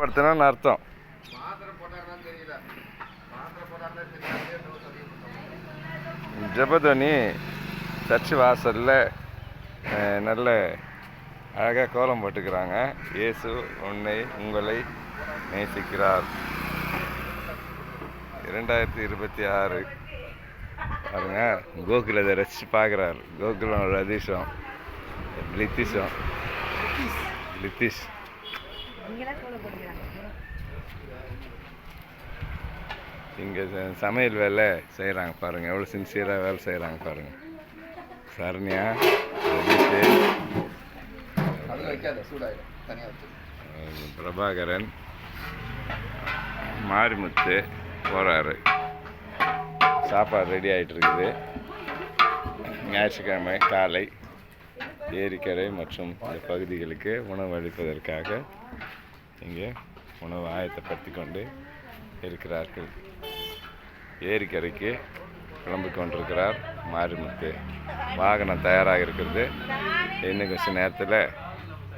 படுத்தணும்னு அர்த்தம். ஜெபத்வனி சர்ச்சு வாசலில் நல்ல அழகாக கோலம் போட்டுக்கிறாங்க. இயேசு உங்களை நேசிக்கிறார். 2026 பாருங்க. கோகுல் அதை ரசித்து பார்க்குறாரு. கோகுலம் ரதீஷும் லித்திஷ் இங்கே சமையல் வேலை செய்கிறாங்க பாருங்கள். எவ்வளோ சின்சியராக வேலை செய்கிறாங்க பாருங்கள். சரண்யா, பிரபாகரன், மாரிமுத்து போகிறாரு. சாப்பாடு ரெடி ஆகிட்டு இருக்குது. ஞாயிற்றுக்கிழமை காலை ஏரிக்கரை மற்றும் இந்த பகுதிகளுக்கு உணவு அளிப்பதற்காக இங்கே உணவு ஆயத்தப்படுத்தி கொண்டு இருக்கிறார்கள். ஏரிக்கரைக்கு கிளம்பி கொண்டிருக்கிறார் மாரிமுத்து. வாகனம் தயாராக இருக்கிறது. இன்னும் கொஞ்சம் நேரத்தில்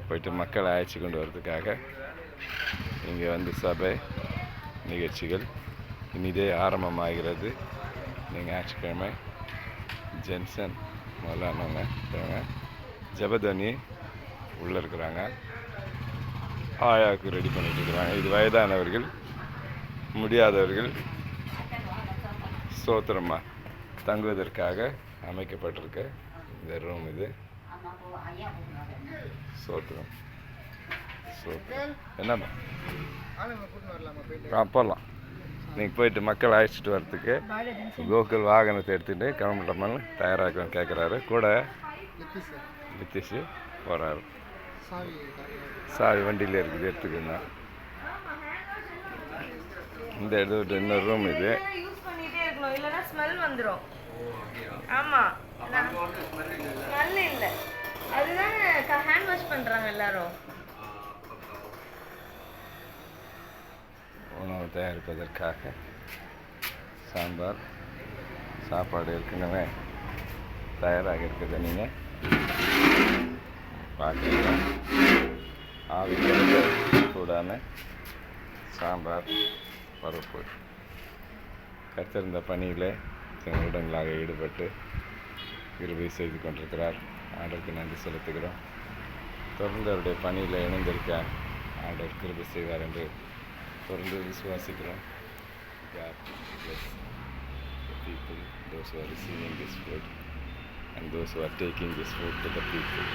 போயிட்டு மக்களை அழைச்சி கொண்டு வரதுக்காக இங்கே வந்து சபை நிகழ்ச்சிகள் இனிதே ஆரம்பமாகிறது. நீங்கள் ஞாயிற்றுக்கிழமை ஜென்சன் முதலானவங்க ஜெபத்வனி உள்ளே இருக்கிறாங்க. ஆயாவுக்கு ரெடி பண்ணிட்டு இருக்கிறாங்க. இது வயதானவர்கள், முடியாதவர்கள் ஸ்தோத்திரமாக தங்குவதற்காக அமைக்கப்பட்டிருக்க இந்த ரூம். இது ஸ்தோத்திரம். என்னம்மா போடலாம். நீங்கள் போயிட்டு மக்களை அழைச்சிட்டு வரத்துக்கு கோகுல் வாகனத்தை எடுத்துகிட்டு கிளம்புறமான்னு தயாராக கேட்குறாரு. கூட லித்திஷு போகிறாரு. சாவி வண்டியில் இருக்குது, எடுத்துக்கணும். இந்த எடுத்து இன்னொரு ரூம் இது. உணவு தயாரிப்பதற்காக சாம்பார் சாப்பாடு ஏற்கனவே தயாராக இருக்குது. நீங்கள் பார்க்குறீங்க. ஆவிக்கு சூடான சாம்பார் பருப்பு. கத்திருந்த பணியில் உடன்களாக ஈடுபட்டு கிருபை செய்து கொண்டிருக்கிறார். ஆண்டவருக்கு நன்றி செலுத்துகிறோம். தொடர்ந்து அவருடைய பணியில் இணைந்திருக்க ஆண்டவர் கிருபை செய்வார் என்று தொடர்ந்து விசுவாசிக்கிறோம். God bless the people, those who are receiving this food and those who are taking this food to the people.